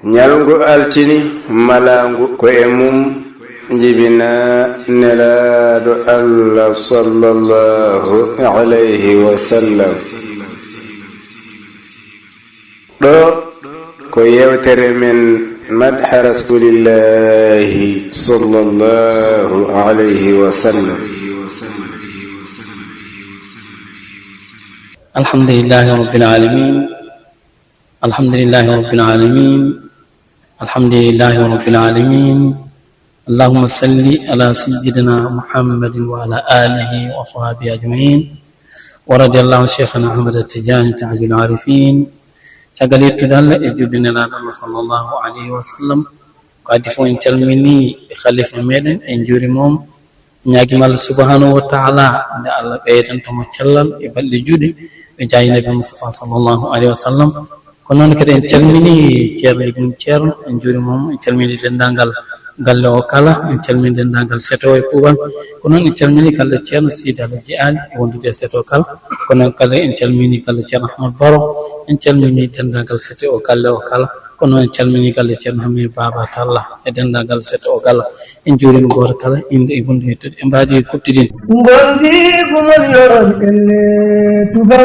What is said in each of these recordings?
ñalngu altini malangu ko e mum jibina nelaɗo Allah sallallahu alayhi wa sallam ɗo ko yewtere men madha rasulillahi sallallahu alayhi wa sallam. alhamdulillahi rabbil alamin alhamdulillahi rabbil alamin alhamdulillahi rabbil alamin اللهم صل على سيدنا محمد وعلى آله وصحبه أجمعين ورضي الله عن شيخنا أحمد التجاني تاج العارفين تقليد كدال إجبنا الله صلى الله عليه وسلم قد فوين تلمني خليفة ميدن إنجوري موم نياغي مال سبحانه وتعالى ان الله بيدن تم تشلال يبل جودي بجاي نبي مصطفى صلى الله عليه وسلم كنون كدين تلمني تير ابن تير إنجوري موم تلمني دندانغال galle o kala en calmini dendagal seto e kuuban ko noon en calmini galle ceerno Sidi Alaji Ali wondude seto kala ko noon kala en calmini galle ceerno Ahmad Baro en calmini dendagal seto o galle o kala ko noon en calmini galle ceerno Hamid Baba Talla e dendagal seto o kala en juurima goto kala inde e bunde yettude en mbaadi kuttidin gondi gumol yorol kelle tuba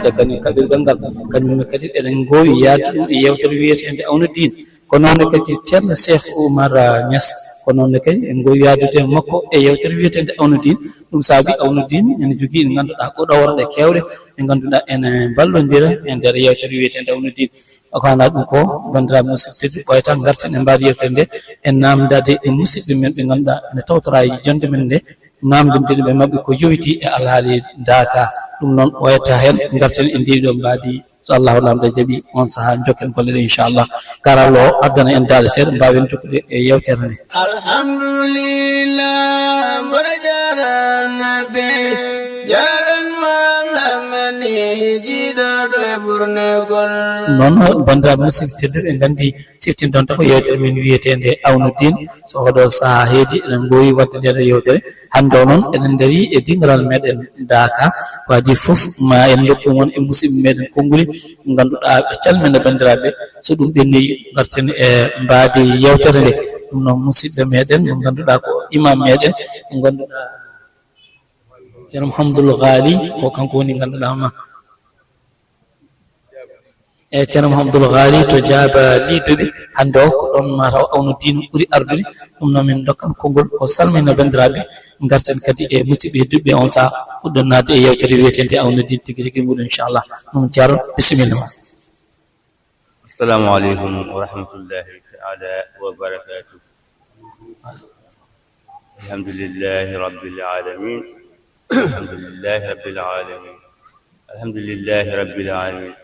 jagani kaɓirgal ngal kañumne kadi eɗen gowi yaade ɗum e yewtere wiyetede awno din ko noonne kadi ceerno Cheikh Oumar Niass ko noonne kadi en gowi yaadude makko e yewtere wiyetede awno din ɗum saabi awno din ene jogui ɗe ganduɗa ko ɗowrɗe kewɗe ɗe ganduɗa ene ballodira e nder yewtere wiyetede awno din ko hana ɗum ko bandiraɓe musidɓe ɓoyata garten e mbaadi yewtere nde en namdade e musidɓe men ɓe ganduɗa ene tawtora jonde men nde namdindeɓe ɓe mabɓe ko yowiti e alhaali daaka ɗum noon ɓoyata hen garten e ndiɗo mbaadi so allahu lamɗo jaaɓi on saaha jokken golle ɗe inchallah karallo o addana en daade seeɗa mbawen jokkude e yewtere nde. alhamdulillah mboɗo jaranaɓe jaranmalamani jiɗoɗo e ɓurnegol noon bandiraɓe musidɓe tedduɓe en gandi siftindon tako yewtere men wiyetede awno din so oɗo saaha heedi eɗen gowi wadde ndeɗo yewtere hande o noon eɗen daari e dingaral meɗen daaka ko adi foof ma en dokkum won e musidɓe meɗen konnguli ganduɗa ɓe calmina bandiraɓe so ɗum ɓenni garten e mbaadi yewtere nde ɗum noon musidɓe meɗen mo ganduɗa ko imam meɗen mo ganduɗa ceerno Mouhamadoul Ghali ko kanko woni ganduɗama e ceerno Mouhamadoul Ghali to jaaba liduɓe hande o ko ɗon mataw awno din ɓuuri ardude ɗum noon min dokkan konngol o salmina bandiraɓe garten kadi e musidɓe hedduɓe on saaha fuɗɗon nadde e yewtere wiyetede awno din tigui tigui muɗum inchallah ɗum ceerno bisimilla ma. assalamu aleykum wa rahmatullahi taala wa barakatuh. alhamdulillahi rabbil alamin alhamdulillahi rabbil alamin alhamdulillahi rabbil alamin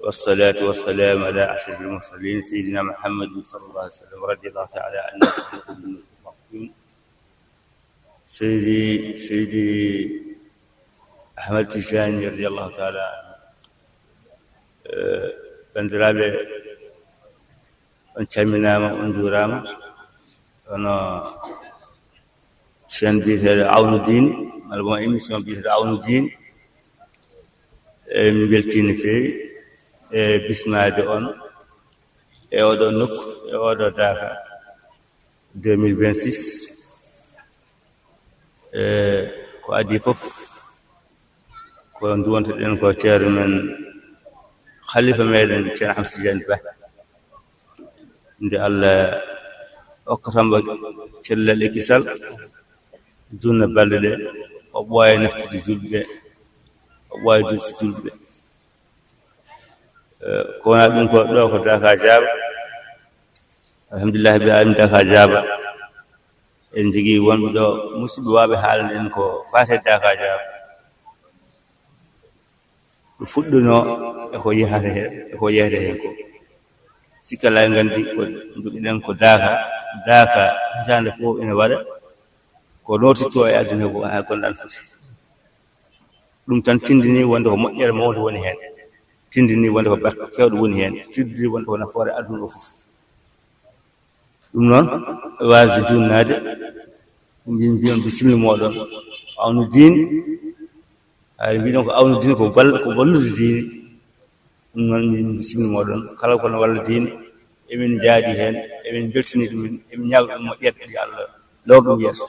والصلاة والسلام على أشرف المرسلين سيدنا محمد صلى الله عليه وسلم رضي الله تعالى عن سيدي أحمد التجاني رضي الله تعالى عنه بندرابي on calminama on jurama ono chaîne biyeteɗo awno din walla bon émission biyeteɗo awno din min beltino feewi e bismade on e oɗo nokku e oɗo daaka 2026 ko adi fof ko duwontoɗen ko ceerno men khalifa meɗen ceerno Ahmad Tidiane Ba nde Allah hokkatamo cellal e kisal junna balɗe ɗe o ɓooya naftude julɓe ɓe o ɓooya dusde julɓe ɓe ko wona ɗum ko ɗo ko Daka Diaba alhamdulillahi bi alamin Daka Diaba en jogii wonɓe ɗo musidɓe waɓe haalande en ko fate Daka Diaba ɗo fuɗɗuno eko yahata he eko yeyata hen ko sikkala en gandi ko jogiɗen ko Daka hitande fof ene waɗa ko notitto e aduna ko ha gonɗan foti ɗum tan tindini wonde ko moƴƴere mawde woni hen tindini wonde ko barka kewɗo woni hen tindini wonde ko nafoore aduna o fof ɗum noon wasde junnade mbiyon bisimilla moɗon awno diine hay mbiɗon ko awno diine ko ballude diine ɗum noon min bisimil moɗon kala kono walla diine emin jaadi heen emin beltini ɗumen emin ñaago ɗum moƴƴere ɗi Allah lawr ɗum yeeso.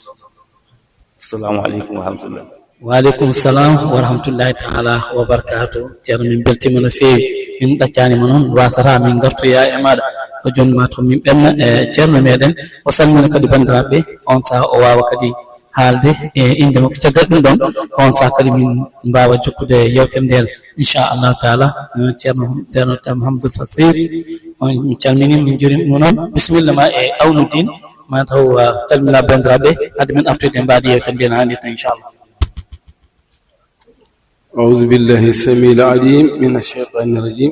Assalamu aleykum wa rahmatullah. waaleykum salam wa rahmatullahi taala wa barakatuh. ceerno min beltima no feewi, min ɗaccanima noon wasata min gartoya e maɗa o joni ma to min ɓenna e ceerno meɗen o salmina kadi bandiraɓe on saha o wawa kadi haalde e inde makko. caggal ɗum ɗon on saha kadi min mbawa jokkude yewtere nden inchallahu taala. ceerno Mouhamadoul Fassir on min calmini min juurima ɗum noon bisimilla ma e Awnuddin ma taw calmina bandiraɓe hade min artude mbaadi yewtere nden hannirta inchallah. أعوذ بالله السميع العليم من الشيطان الرجيم.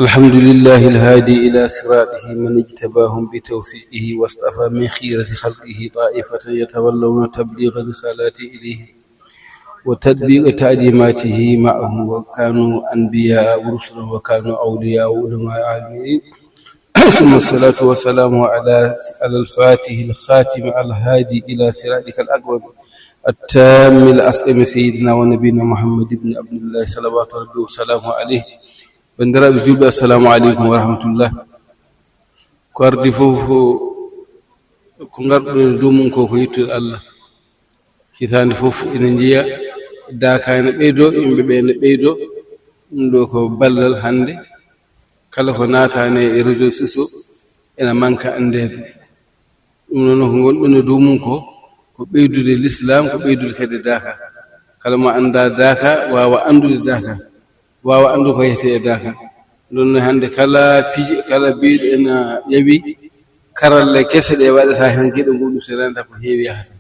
الحمد لله الهادي إلى صراطه من اجتباهم بتوفيقه واصطفى من خيرة خلقه طائفة يتولون تبليغ رسالاته إليه وتطبيق تعليماته معهم وكانوا أنبياء ورسلا وكانوا أولياء وعلماء عالمين. ثم الصلاة والسلام على الفاتح الخاتم الهادي إلى صراطك الأقوم التام الأسلم سيدنا ونبينا محمد بن عبد الله صلوات ربي وسلامه عليه. بندرا بجوب السلام عليكم ورحمة الله. كاردي فوف كنغار دومون كوكو يتر الله كيتاني فوف إنجيا داكا بيدو إمبي بين بيدو ندوكو بلل هاندي kala ko naataane e réseau sociaux ena manka andeede. ɗum noon ko gonɗon e dow mum ko ɓeydude l'islam, ko ɓeydude kadi daaka. kala mo annda daaka waawa anndude daaka, waawa anndu ko yetee e daaka. ɗum noon hannde kala piiji kala biiɗo ena ƴawi karalle kese ɗe waɗata heen geɗe muɗum so renta ko heewi yahata.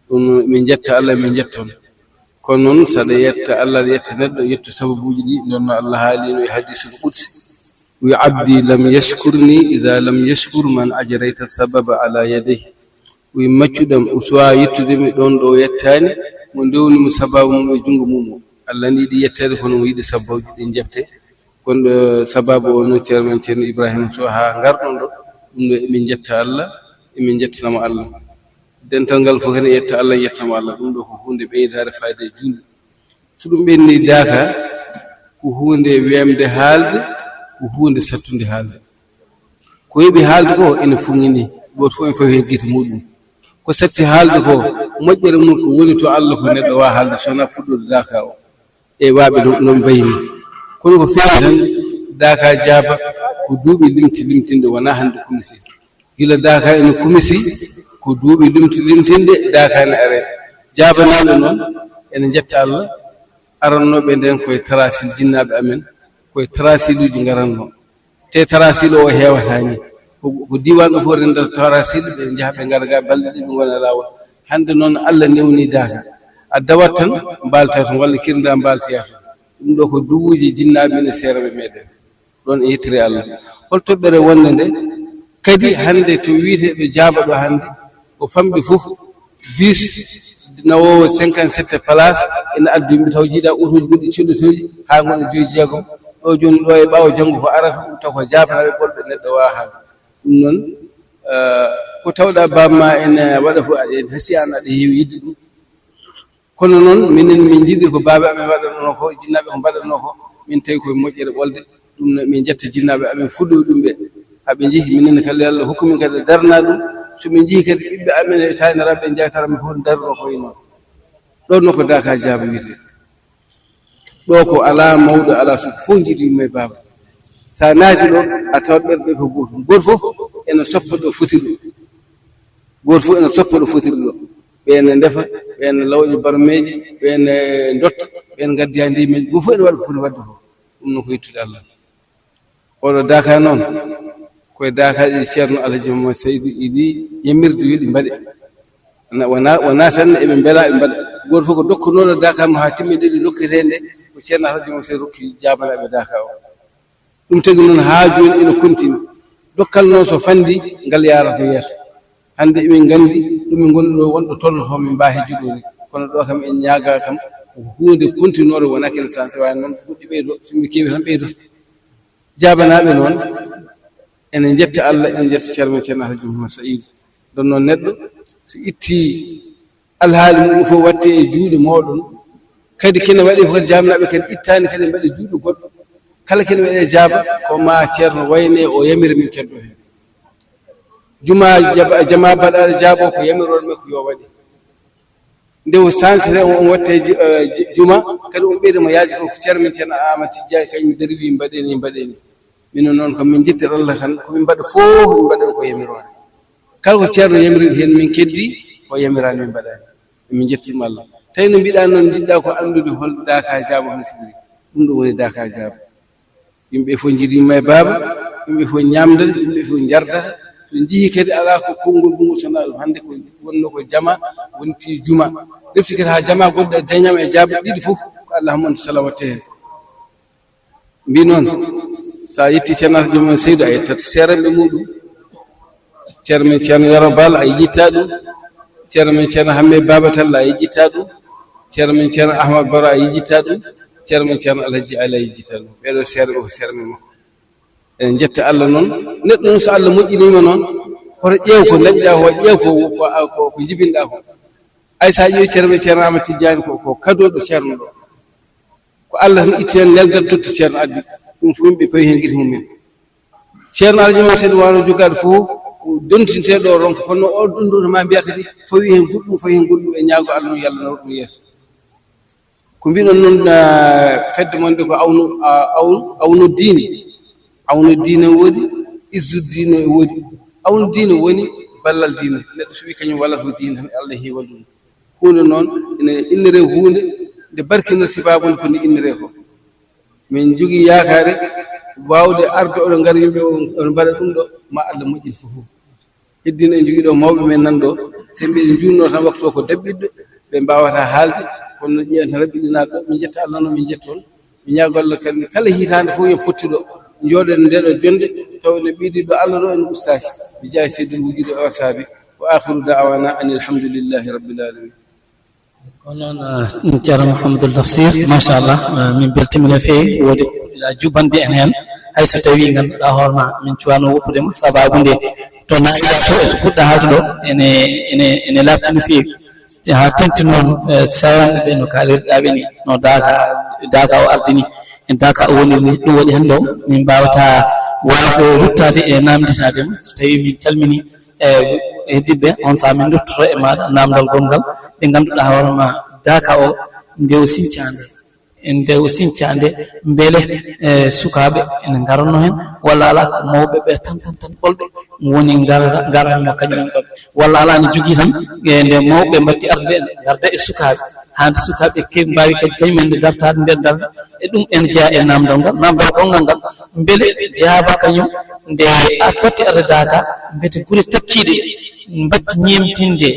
ɗum noon min jetta Allah, min jetton. kono noon saɗa yetta Allah aɗa yetta neɗɗo yettu sababuuji ɗi. nden noon Allah haalino e hadisul qudsi وعبدي لم يشكرني إذا لم يشكر من أجريت السبب على يديه. ويمجدم أسوا يتدم دون دو يتاني من دون مسبب مجنگ مومو الله نيدي يتاني كونو يدي سبب دين جبته كون سبب ونو تيرمن تيرن إبراهيم سوها غردون دو من جبت الله من جبت سلام الله dental fo hen yetta Allah yettama Allah. ɗum ɗo ko hunde ɓeydare fayde julde. so ɗum ɓenni daaka ko hunde wemde haalde, ko hunde sattunde haalde. ko yeɓi haalde ko ene fuŋini goto fof en fawi hen guite muɗum. ko satti haalde ko moƴƴere mum ko woni to Allah ko neɗɗo wawa haalde sowona fuɗɗode daaka o e waaɓe noon mbayni. kono ko feewi tan daaka jaaba ko duuɓi limtinde wona hande kumisi. gila daaka ene kumisi ko duuɓi limtinde daaka ne are. jaabanaɓe noon ene jetta Allah arannoɓe nden koye tarasil jinnaɓe amen, koye tarasiluji garanno. te tarasil o hewatani ko diwan ɗo fof rendata tarasil ɓe jaaha ɓe garga balɗe ɗiɓe gona lawol. hande noon Allah newni daaka a dawat tan mbalta to walla kirda mbaltoya to. ɗum ɗo ko duwuji jinnaɓe ne seeraɓe meɗen ɗon e yettiri Allah. hol toɓɓere wonde nde kadi hande to wiite ɓe jaaba ɗo hande ko famɓe fof bis nawowo 57 place ene addu yimɓe taw jiiɗa utuji goɗɗi collotoji ha gona 5 jeegom ɗo joni ɗo e ɓaawo janngo ko arata ɗum taw ko jaabanaɓe ɓolɓe neɗɗo wawa haalde. ɗum noon ko tawɗa bamma ene waɗa fof aɗa hasi an aɗa heewi yidde ɗum. kono noon minen min jiɗi ko baaɓe amen waɗatno ko, jinnaɓe ko mbaɗatno ko, min tawi koye moƴƴere ɓolde. ɗum min jetta jinnaɓe amen fuɗɗoy ɗum ɓe haɓe jeehi minen kadi Allah hokkumin kadi darna ɗum. so min jeehi kadi ɓiɓɓe amen e tayniraɓe jeytaraɓe fof darno koye noon. ɗon no ko daaka jaaba wiyete. ɗo ko ala mawɗo ala so fof jiɗi yumma e baaba. sa naati ɗo a tawat ɓerɗe ko gotum, goto fof ene soppa ɗo fotiri ɗo, goto fof ene soppa ɗo fotiri ɗo. ɓene ndefa, ɓene lawƴa barmeji, ɓene dotta, ɓene gaddiya ndimeji, goto fof ene waɗa ko foti wadde ko. ɗum no ko yettude Allah. oɗo daaka noon koye daakaji ceerno Alhaji Mamadou Seydou iɗi yamirde wiɗi mbaɗe wona tan eɓe beela ɓe mbaɗa. goto fof ko dokkunoɗo daaka mo ha timmi ɗiɗi dokketende ko ceerno Alhaji Mamadou Seydou rokki jabanaɓe daaka o. ɗum tagi noon ha joni ene continue. dokkal noon so fandi ngal yarata yeeso. hande emin gandi ɗumin gonɗi ɗo wonɗo tolnoto min mbawi juɗoni. kono ɗo kam en ñaaga kam ko hunde continuore wona kene sa tawani noon goɗɗi ɓeydo somi kewi tan ɓeydo. jabanaɓe noon ene jetta Allah, ene jetta ceerno Alhaji Mamadou Seydou. ɗon noon neɗɗo so itti alhaali mum fof watte e juuɗe mawɗon kadi kene waɗi ko kadi jamnaɓe kadi ittani kadi mbaɗe juuɗe goɗɗo kala ken e jaaba ko ma ceerno wayne o yamiri min keddo hen jama baɗaɗo jaabo ko yamirol makko yo waɗi nde o sansire on watte juma kadi on ɓeyɗimo yaaji ko ceerno ten Ahmad Tidiani kañum derwi mbaɗeni minen noon ko min jitter Allah tan komin mbaɗa fof min mbaɗen ko yamirode kala ko ceerno yamiri hen min keddi o yamirani min mbaɗani min jettimo Allah tawi no mbiɗa noon jiɗɗa ko andude hol daka jaabo hono sibiri ɗum ɗo woni daka jaabo yimɓe fof jiɗima e baaba yimɓe fof ñamdata yimɓe fof jardata to jihi kadi ala ko konngol ɗum sona ɗum hannde ko wonno ko jama wonti juma defti kadi ha jama goɗɗo dañam e jaabe ɗiɗi fof ko allahumma salawat hen mbi noon sa yetti ceernato joomum Seydou a yettat seeranɓe muɗum ceerno men ceerno Yoro Bal a yitta ɗum ceerno men ceerno Hamme Baba Talla a yitta ɗum ceerno men ceerno Ahmad Baro a yitta ɗum ceerno men ceerno Alhaji Ali a yitta ɗum ɓeɗo seere ɓe ko seere men makko en jetta Allah noon neɗɗo noon so Allah moƴƴinima noon hoto ƴeew ko dañɗa ko ƴeew ko jibinɗa ko ay sa ƴeewi ceerno men ceerno Ahmad Tidiani ko kadoɗo ceerno ɗo ko Allah tan itti hen nelgal totti ceerno addi ɗum fof yimɓe pawi hen guite mumen ceerno Alaji ma seeɗa wano jogaɗo fof dontinteɗo o ronko kono o ɗum ɗo ma mbiya kadi fawi hen goɗɗum e ñaago Allah no yalla nawɗum yeeso ko mbiɗon noon fedde monde ko awnu diine woodi izzu diine woodi awnu diine woni ballal diine neɗɗo so wi kañum wallata ko diine tan Allah heewa ɗum hunde noon ene innire hunde nde barkino sibabude ko nde innire ko min jogii yaakaare wawde arde oɗo ngara yimɓe on mbaɗa ɗum ɗo ma Allah moƴƴin fof heddino en jogii ɗo mawɓe men nan ɗo sen mbiɗen junno tan waktu o ko dabɓiɗɗo ɓe mbawata haalde kono ƴeewen tan rabbiɗinaɗo ɗo min jetta Allah noon min jettoon mi ñaago Allah kadi kala hitande fof yen pottiɗo jooɗen ndeɗo jonde taw ne ɓiiɗiɗo Allah ɗo en ustaaki mi jaayi seydil wujudi o saabi wa akhiru da'wana an alhamdulillahi rabbil alamin konoon ceerno Mouhamadoul Tafsir machallah min beltima no feewi woodi ko puɗɗiɗa jubande en heen hayso tawi ganduɗa hoorema min cuwano woppudema sababude to naɗiɗa to eto puɗɗa haalde ɗo ene labti no feewi ha tenti noon sayanɓe ɓe no kalirɗaɓe ni no daka o ardini en daka o woni ni ɗum waɗi hannde o min mbawata wasde ruttade e namditadema so tawi min calmini heddiɓe on saha min duttoto e maɗa namdal gongal ɓe ganduɗa hoorema daka o nde o sincande beele sukaɓe ene garanno hen walla ala ko mawɓe ɓe tan ɓolɓe woni garanno kañumen ɗon walla ala ne jogui tan nde mawɓe mbatti arde garda e sukaɓe hande sukaɓe kewi mbawi kadi kañumen nde dartade nder darde e ɗum ene jeeya e namdal gongal ngal beele jaaba kañum nde watti arde daka mbete guure takkiɗe mbatti ñemtinde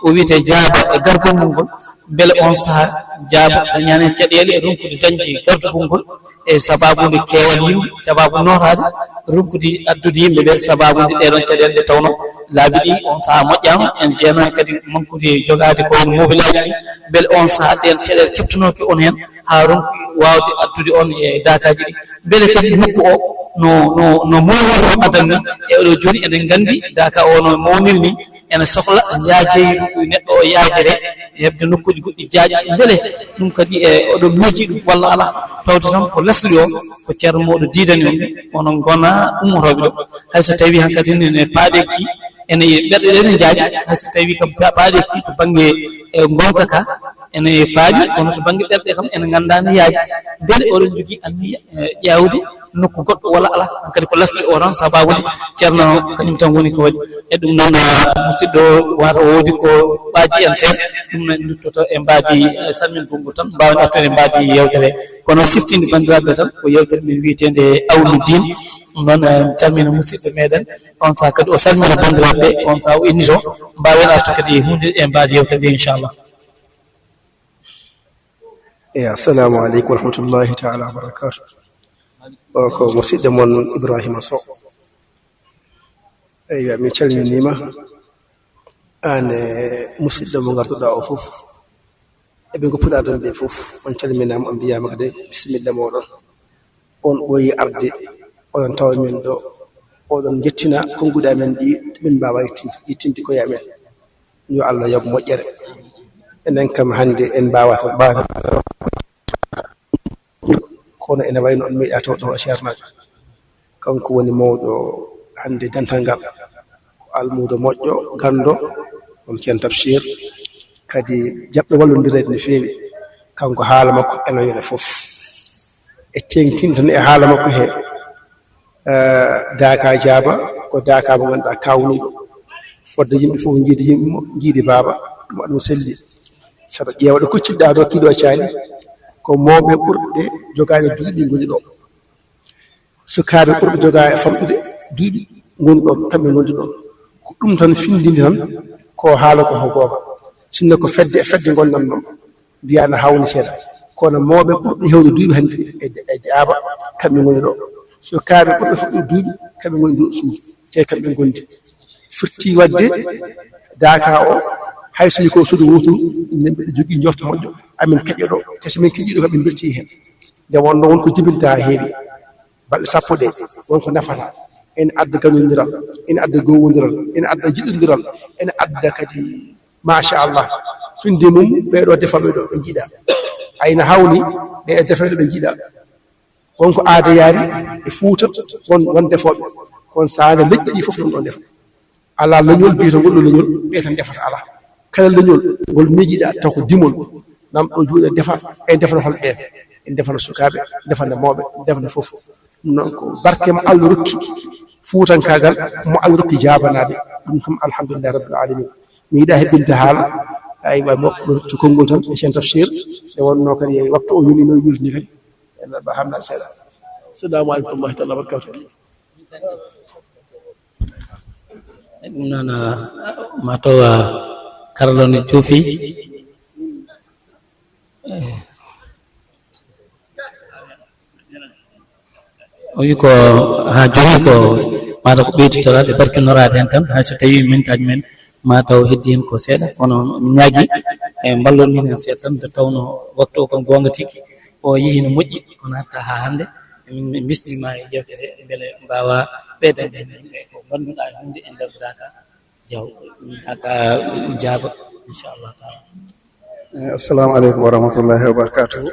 o wiyete jaaba e gargol ngol beele on saaha jaaba dañani caɗele e ronkude dañde gardugol ngol e sababude keewal yimɓe sababu notade ronkude addude yimɓe ɓe sababude ɗeɗon caɗele ɗe tawno laabi ɗi on saaha moƴƴama en jeeno kadi mankude jogade ko woni mobilaji ɗi beele on saaha ɗen caɗele keptanoke on hen ha ronku wawde addude on e dakaji ɗi beele kadi nokku o no mowno adanni e oɗo joni eɗen gandi daka o no mawniri ni ene sohla yaajeyru neɗɗo o yaajere hebde nokkuji goɗɗi jaaƴi beele ɗum kadi e oɗo miiji ɗum walla ala tawde tan ko lesli o ko ceerno moɗo diidani on onon gona ummotoɓe ɗo hayso tawi hankkadi ne paaɗekki ene ɓerɗe ɗe ne jaaƴi hayso tawi kam paaɗekki to banggue gonka ka ene faaƴi kono to banggue ɓerɗe kam ene gandani yaaji beele oɗon jogui anniya ƴewde nokku goɗɗo walla ala kadi ko lesɗi o tan sababude ceerno kañum tan woni ko waɗi e ɗum noon musidɗo wata woodi ko ɓaaji en seeɗa ɗum no duttoto e mbaadi salmin gongo tan mbawen artude mbaadi yewtere kono siftinde bandiraɓe tan ko yewtere min wiyetede awnu din ɗum noon calmina musidɓe meɗen on saaha kadi o salmina bandiraɓe on saaha o innito mbawen artu kadi hunde e mbaadi yewtere nde inchallah assalamu aleykum wa rahmatullahi taala wa barakatuh o ko musidɗo mon Ibrahima Sow eyyi min calminima an musidɗo mo gartuɗa o fof eɓe goppuɗa ɗon ɓe fof on calminama on mbiyama kadi bisimilla moɗon on ɓooyi arde oɗon tawa min ɗo oɗon jettina konnguɗi amen ɗi min mbawa yittinde koye amen yo Allah yoɓ moƴƴere enen kam hannde en mbawata ko kono ene wayno on meeɗa taw ɗo ceernajo kanko woni mawɗo hande dental ngal almudo moƴƴo gando on ceen Tafsir kadi jaɓɓe wallodirede no feewi kanko haala makko eno yone fof e tengtinde tan e haala makko he daaka jaaba ko daaka mo ganduɗa kawnuɗo fodde yimɓe fof jiidi yimɓe mo jiidi baaba ɗum waɗum selli saɗa ƴeewa ɗo kucciɗɗa ɗo kiiɗo caani ko mawɓe ɓurɓe jogaade duuɓi ngoni ɗo sukaaɓe ɓurɓe jogaade famɗude duuɓi ngoni ɗon kamɓe ngondi ɗon ko ɗum tan findindi tan ko haala ko goonga sinno ko fedde e fedde gonnan ɗon mbiya no hawni seeɗa kono mawɓe ɓurɓe hewde duuɓi hannde e jaaba kamɓe ngoni ɗo sukaaɓe ɓurɓe famɗude duuɓi kamɓe ngoni ɗo suudu e kamɓe gondi firti wadde daaka o hay so ko suudu wuturu nembe jogii njorto moƴƴo amin keƴo ɗo te so min keƴiɗo kam ɓe belti hen nde wonno wonko jibinta heewi balɗe sappo ɗe wonko nafata ene adda gañodiral ene adda gowodiral ene adda jiɗodiral ene adda kadi machallah finde mum ɓeeɗo defaɓe ɗo ɓe jiiɗa ayno hawni ɓe e defeɗo ɓe jiiɗa wonko aada yaari e Fuuta won defoɓe kono saane leƴƴi ɗi fof ɗum ɗon defa ala leñol biyata ngol ɗo leñol ɓe tan defata ala kala leñol ngol miijiɗa taw ko dimol nam ɗo juuɗe defa e defana hol ɓeen en defana sukaaɓe defana mawɓe defana fof ɗum noon ko barke mo Allah rokki fuutankaagal mo Allah rokki jaabanaɓe ɗum kam alhamdulillahi rabbil alamin mi yiɗa heɓɓinde haala aywa moɓɗo to konngol tan e ceen Tafsir e wonno kadi waktu o yoni no wirni kadi en ba hamna seeɗa assalamu aleykum wa rahmatullahi wa barakatuh ɗum noon mataw karlo ne juufi o wi ko ha joni ko mataw ko ɓeyditorade barkinorade hen tan hay so tawi mintaji men mataw heddi hen ko seeɗa kono min ñaagui e ballon min hen seeɗa tan nde tawno waktu o kam gonga tigui o yeehi no moƴƴi kono hatta ha hande min bismima e yewtere beele mbawa ɓeydade ko ganduɗa hunde e nder Daaka Daaka jaaba inchallah taala. Assalamu aleykum wa rahmatullahi wa barakatuhu.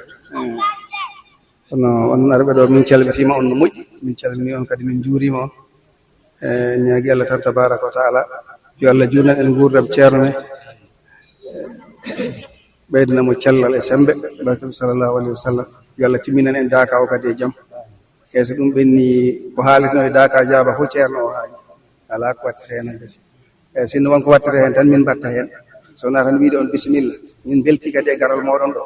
Kono on arɓe ɗo min calmitima on no moƴƴi min calmini on kadi min juurima on ñaagui Allah tan tabaraka wa taala yo Allah juunan en gurdam ceerno men ɓeydana mo cellal e sembe barke sallallahu alaihi wasallam yo Allah timminan en Daaka o kadi e jaam e so ɗum ɓenni ko haalino e Daaka jaaba fof ceerno o haali ala ko wattete hen gasi e sinno wonko wattete hen tan min mbatta hen sowona tan wiide on bisimilla min belti kadi e garal moɗon ɗo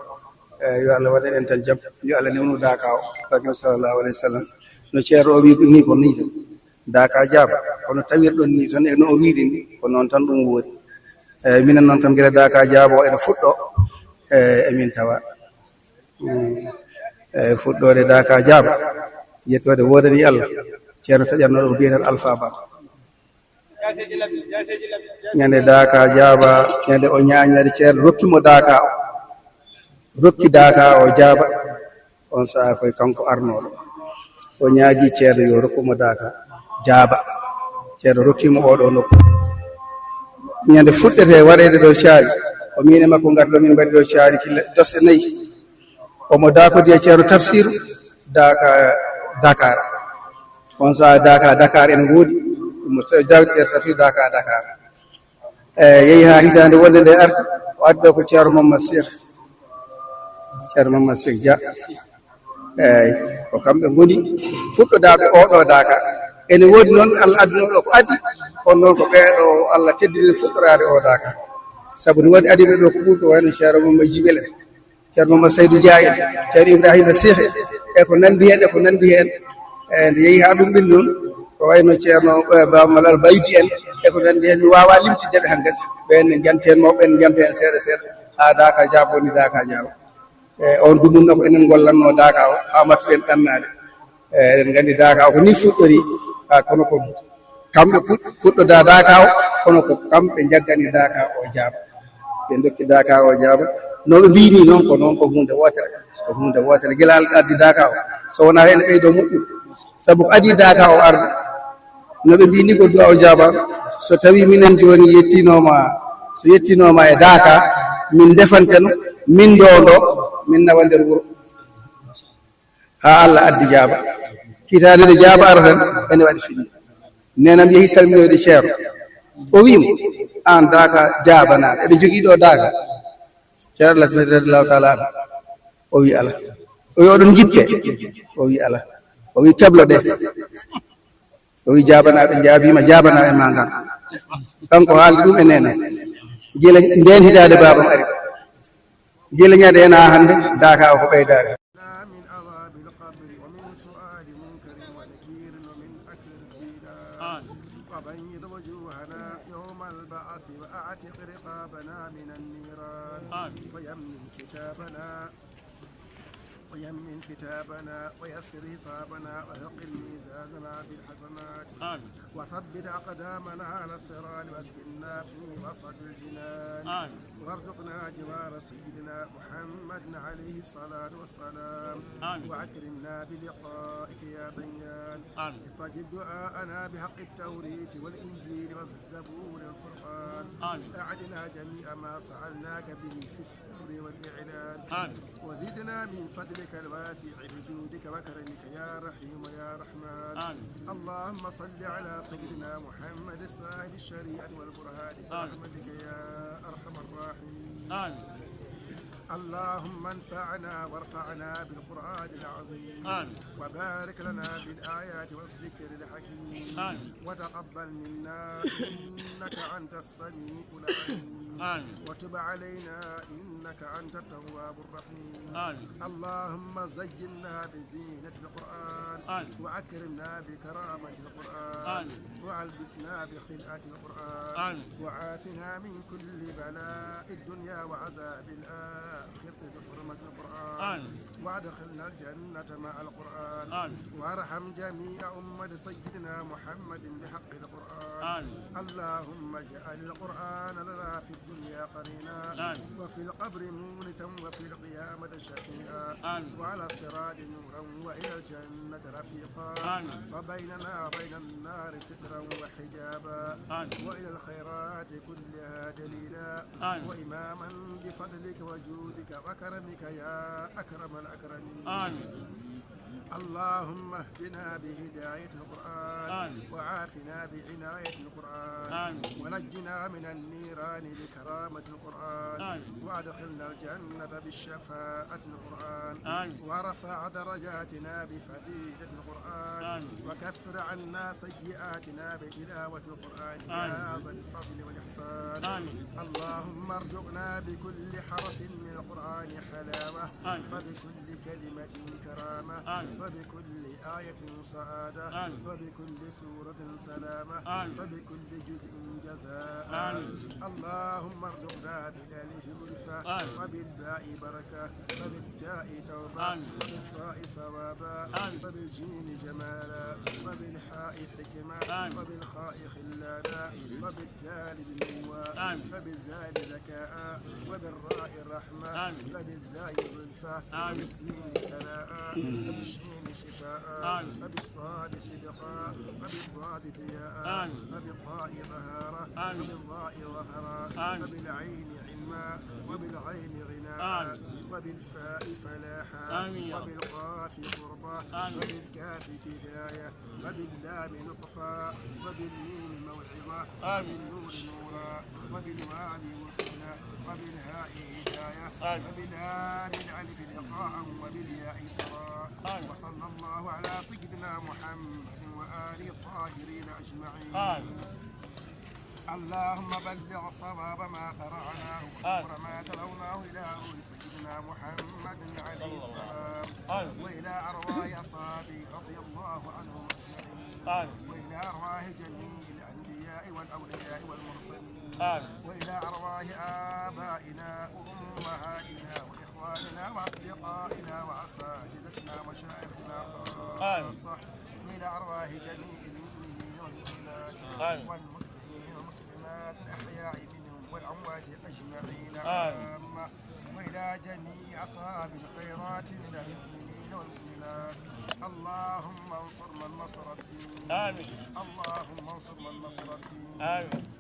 yo Allah waɗan en tan jaam yo Allah newnu Daaka o barke sallallahu alaihi wasallam no ceerno o wi ni ko ni tan Daaka jaaba kono tawirɗon ni tan e no o wiiri ni ko noon tan ɗum woodi minen noon tan gila Daaka jaaba o ene fuɗɗo emin tawa fuɗɗode Daaka jaaba yettode wodani Allah ceerno taƴatnoɗo o biyetal Alpha Ba ñande Daaka jaaba ñande o ñañade ceerno rokkimo Daaka o rokki Daaka o jaaba on saha koye kanko arnoɗo o ñaagui ceerno yo rokkumo Daaka jaaba ceerno rokkimo oɗo nokku ñande fuɗɗete waɗede ɗo caari o min e makko garɗo min mbaɗi ɗo caari dosɗe 4 omo daakodi e ceerno Tafsir Daaka Dakar on saha Daaka Dakar ene woodi ɗum jawdi ceerno Tafsir Daaka Dakar yeehi ha hitande wonde nde arti o addi ɗo ko ceerno Mamad Seck Dia eyyi ko kamɓe ngoni fuɗɗodaɓe oɗo Daaka ene woodi noon Allah addinoɗo ko addi kono noon ko ɓeeɗo Allah teddini fuɗɗorade o Daaka sabu ne waɗi adiɓe ɗo ko ɓurɗo wayno ceerno Mamad Jibel en ceerno Mamad Saydou Dia en ceerno Ibrahima Seck e ko nandi hen nde yeehi ha ɗum ɓenni noon ko wayno ceerno Bamalal Baydi en e ko nandi hen mi wawa limtiddeɓe han gasi ɓenne jante hen mawɓe ɓen jante hen seeɗa seeɗa ha Daaka jaaba woni Daaka jaaba on dumunno ko enen gollanno Daaka o ha mattuɗen ɗannade eɗen gandi Daaka o ko ni fuɗɗori kono ko kamɓe puɗɗoda Daaka o kono ko kamɓe jaggani Daaka o jaaba ɓe dokki Daaka o jaaba no ɓe mbini noon ko noon ko hunde wotere gila Allah addi Daaka o so wona ene ɓeydo moƴƴude sabu ko adi Daaka o arde no ɓe mbini ko duwa o jaaba so tawi minen joni yettinoma e Daaka min defanteno min ɗo min nawa nder wuro haa Allah addi jaaba hitaande nde jaaba ara tan ene waɗi fini nenam yehi salminoyde ceero o wiimo an daaka jaabanaaɗo eɓe jogii ɗo daaka ceero lasmete radiallahu taala an o wi ala o wi oɗon jippe o wi ala o wi teblo ɗe o wi jaabanaaɓe jaabima jaabanaaɓe ma ngan kanko haalde ɗum e nena gila nden hitaade babam ari gila ñade en ha hannde daaka o ko ɓeydaare من عذاب القبر ومن سؤال منكر ونكير ومن أكل الديدان وبيض وجوهنا يوم البعث وأعتق رقابنا من النيران ويمن كتابنا ويسر حسابنا وثقل ميزاننا بالحسنات وثبت أقدامنا على الصراط واسكننا في وسط الجنان وارزقنا جوار سيدنا محمد عليه الصلاة والسلام وأكرمنا بلقائك يا ديان استجب دعاءنا بحق التوريت والإنجيل والزبور والفرقان أعدنا جميع ما سألناك به في السر والإعلان وزدنا من فضلك الواسع بجودك وكرمك يا رحيم يا رحمن اللهم صل على سيدنا محمد صاحب الشريعة والبرهان برحمتك يا أرحم الراحمين اللهم انفعنا وارفعنا بالقرآن العظيم وبارك لنا بالآيات والذكر الحكيم وتقبل منا إنك أنت السميع العليم وتب علينا إنك أنت التواب الرحيم اللهم زينا بزينة القرآن وأكرمنا بكرامة القرآن وألبسنا بخلعة القرآن وعافنا من كل بلاء الدنيا وعذاب الآخرة بحرمة القرآن وادخلنا الجنة مع القرآن وارحم جميع أمة سيدنا محمد بحق القرآن اللهم اجعل القرآن لنا في الدنيا قرينا وفي القبر مونسا وفي القيامة شفيعا وعلى الصراط نورا وإلى الجنة رفيقا وبيننا وبين النار سترا وحجابا وإلى الخيرات كلها دليلا وإماما بفضلك وجودك وكرمك يا أكرم الأكرمين اللهم اهدنا بهداية القرآن وعافنا بعناية القرآن ونجنا من النيران بكرامة القرآن وادخلنا الجنة بالشفاعة القرآن ورفع درجاتنا بفضيلة القرآن وكفر عنا سيئاتنا بتلاوة القرآن يا ذا الفضل والإحسان اللهم ارزقنا بكل حرف من القرآن حلاوة وبكل كلمة كرامة وبكل آية سعادة وبكل سورة سلامة وبكل جزء جزاء اللهم ارزقنا بالالف ألفة وبالباء بركة وبالتاء توبة وبالثاء ثوابا وبالجيم جمالا وبالحاء حكمة وبالخاء خلانا وبالدال بنوى وبالزال ذكاء وبالراء رحمة وبالزاي ظلفة وبالسين ثناء وبالشين شفاء وبالصاد صدقا وبالضاد ضياء وبالضاء ظهارة وبالضاء ظهرا وبالعين علما وبالعين غناء وبالفاء فلاحا وبالقاف قربا وبالكاف كفاية وباللام لطفا وبالميم موعظة وبالنور نورا وبالواو وصلا وبالهاء هداية وبالهاء الألف لقاء وبالياء سراء وصلى الله على سيدنا محمد وآله الطاهرين أجمعين اللهم بلغ ثواب ما قرأناه ونور ما تلوناه إلى روح سيدنا محمد عليه السلام وإلى أرواح أصحابه رضي الله عنهم أجمعين وإلى أرواح جميع الأنبياء والأولياء والمرسلين وإلى أرواح آبائنا وأمهاتنا وإخواننا وأصدقائنا وأساتذتنا ومشايخنا خاصة وإلى أرواح جميع المؤمنين والمؤمنات والمسلمين والمسلمات الأحياء منهم والأموات أجمعين عامة وإلى جميع أصحاب الخيرات من المؤمنين والمؤمنات اللهم انصر من نصر الدين اللهم انصر من نصر الدين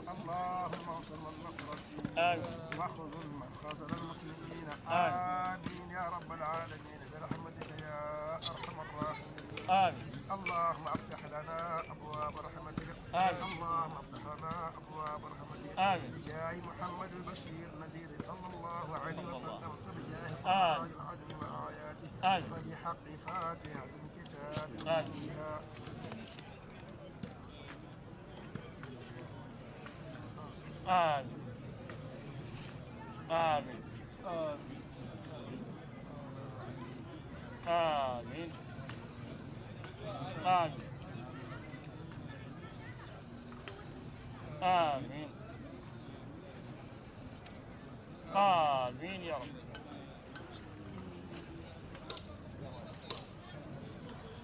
اللهم انصر من نصر الدين واخذل من خذل المسلمين آمين يا رب العالمين برحمتك برحمتك يا أرحم الراحمين. آمين. اللهم افتح لنا أبواب رحمتك. آمين. اللهم افتح لنا أبواب رحمتك. آمين. بجاه محمد البشير النذير صلى الله عليه وسلم وبجاه آمين. القرآن العظيم وآياته آمين. وبحق فاتحة الكتاب آمين. فيها. آمين. آمين. آمين. آمين. آمين. آمين يا رب.